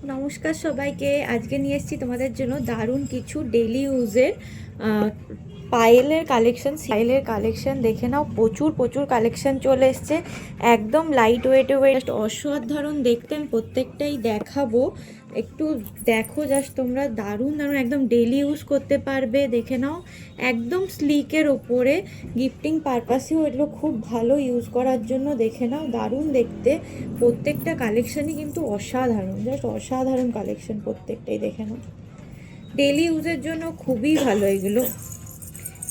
নমস্কার সবাইকে। আজকে নিয়ে এসেছি তোমাদের জন্য দারুণ কিছু ডেলি ইউজের পায়েলের কালেকশন দেখে নাও। প্রচুর প্রচুর কালেকশন চলে এসছে, একদম লাইট ওয়েট অসাধারণ দেখতে। আমি প্রত্যেকটাই দেখাবো, একটু দেখো জাস্ট তোমরা। দারুণ দারুণ, একদম ডেলি ইউজ করতে পারবে। দেখে নাও, একদম স্লিকের ওপরে, গিফটিং পারপাসেও এগুলো খুব ভালো ইউজ করার জন্য। দেখে নাও, দারুণ দেখতে। প্রত্যেকটা কালেকশনই কিন্তু অসাধারণ, জাস্ট অসাধারণ কালেকশন প্রত্যেকটাই। দেখে নাও, ডেলি ইউজের জন্য খুবই ভালো এগুলো।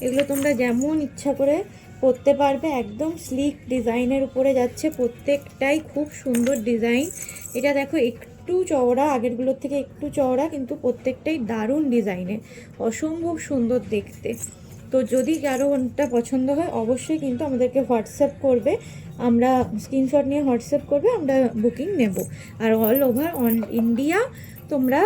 এগুলো তোমরা যেমন ইচ্ছা করে পরতে পারবে। একদম স্লিক ডিজাইনের উপরে যাচ্ছে, প্রত্যেকটাই খুব সুন্দর ডিজাইন। এটা দেখো একটু চওড়া, আগেরগুলোর থেকে একটু চওড়া, কিন্তু প্রত্যেকটাই দারুণ ডিজাইনের, অসম্ভব সুন্দর দেখতে। তো যদি কারো কোনটা পছন্দ হয় অবশ্যই কিন্তু আমাদেরকে হোয়াটসঅ্যাপ করবে, আমরা স্ক্রিনশট নিয়ে হোয়াটসঅ্যাপ করবে, আমরা বুকিং নেব। আর অল ওভার ইন্ডিয়া তোমরা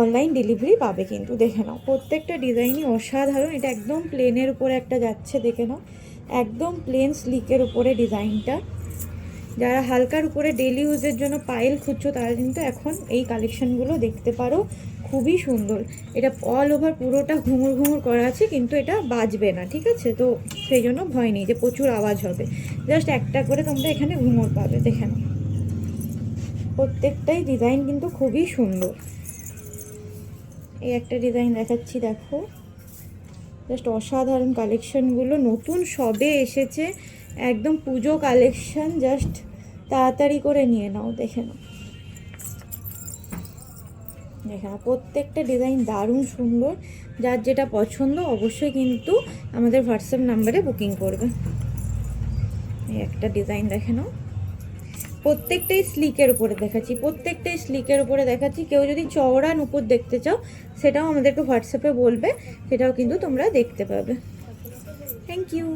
অনলাইন ডেলিভারি পাবে কিন্তু। দেখে নাও, প্রত্যেকটা ডিজাইনই অসাধারণ। এটা একদম প্লেনের উপরে একটা যাচ্ছে, দেখে নাও, একদম প্লেন স্লিকের উপরে ডিজাইনটা। যারা হালকার উপরে ডেলি ইউজের জন্য পায়েল খুঁজছো তারা কিন্তু এখন এই কালেকশনগুলো দেখতে পারো, খুবই সুন্দর। এটা অল ওভার পুরোটা ঘুঙুর ঘুঙুর করা আছে, কিন্তু এটা বাজবে না, ঠিক আছে? তো সেই জন্য ভয় নেই যে প্রচুর আওয়াজ হবে। জাস্ট একটা করে তোমরা এখানে ঘুঙুর পাবে। দেখে নাও, প্রত্যেকটাই ডিজাইন কিন্তু খুবই সুন্দর। এই একটা ডিজাইন দেখাচ্ছি, দেখো, জাস্ট অসাধারণ কালেকশনগুলো, নতুন সবে এসেছে, একদম পুজো কালেকশন। জাস্ট তাড়াতাড়ি করে নিয়ে নাও। দেখে নাও, দেখে নাও, প্রত্যেকটা ডিজাইন দারুণ সুন্দর। যার যেটা পছন্দ অবশ্যই কিন্তু আমাদের হোয়াটসঅ্যাপ নাম্বারে বুকিং করবে। এই একটা ডিজাইন দেখে নাও, প্রত্যেকটাই স্লিকের উপরে দেখাচ্ছি। কেউ যদি চওড়া নুপুর দেখতে চাও সেটাও আমাদেরকে হোয়াটসঅ্যাপে বলবে, সেটাও কিন্তু তোমরা দেখতে পাবে। Thank you.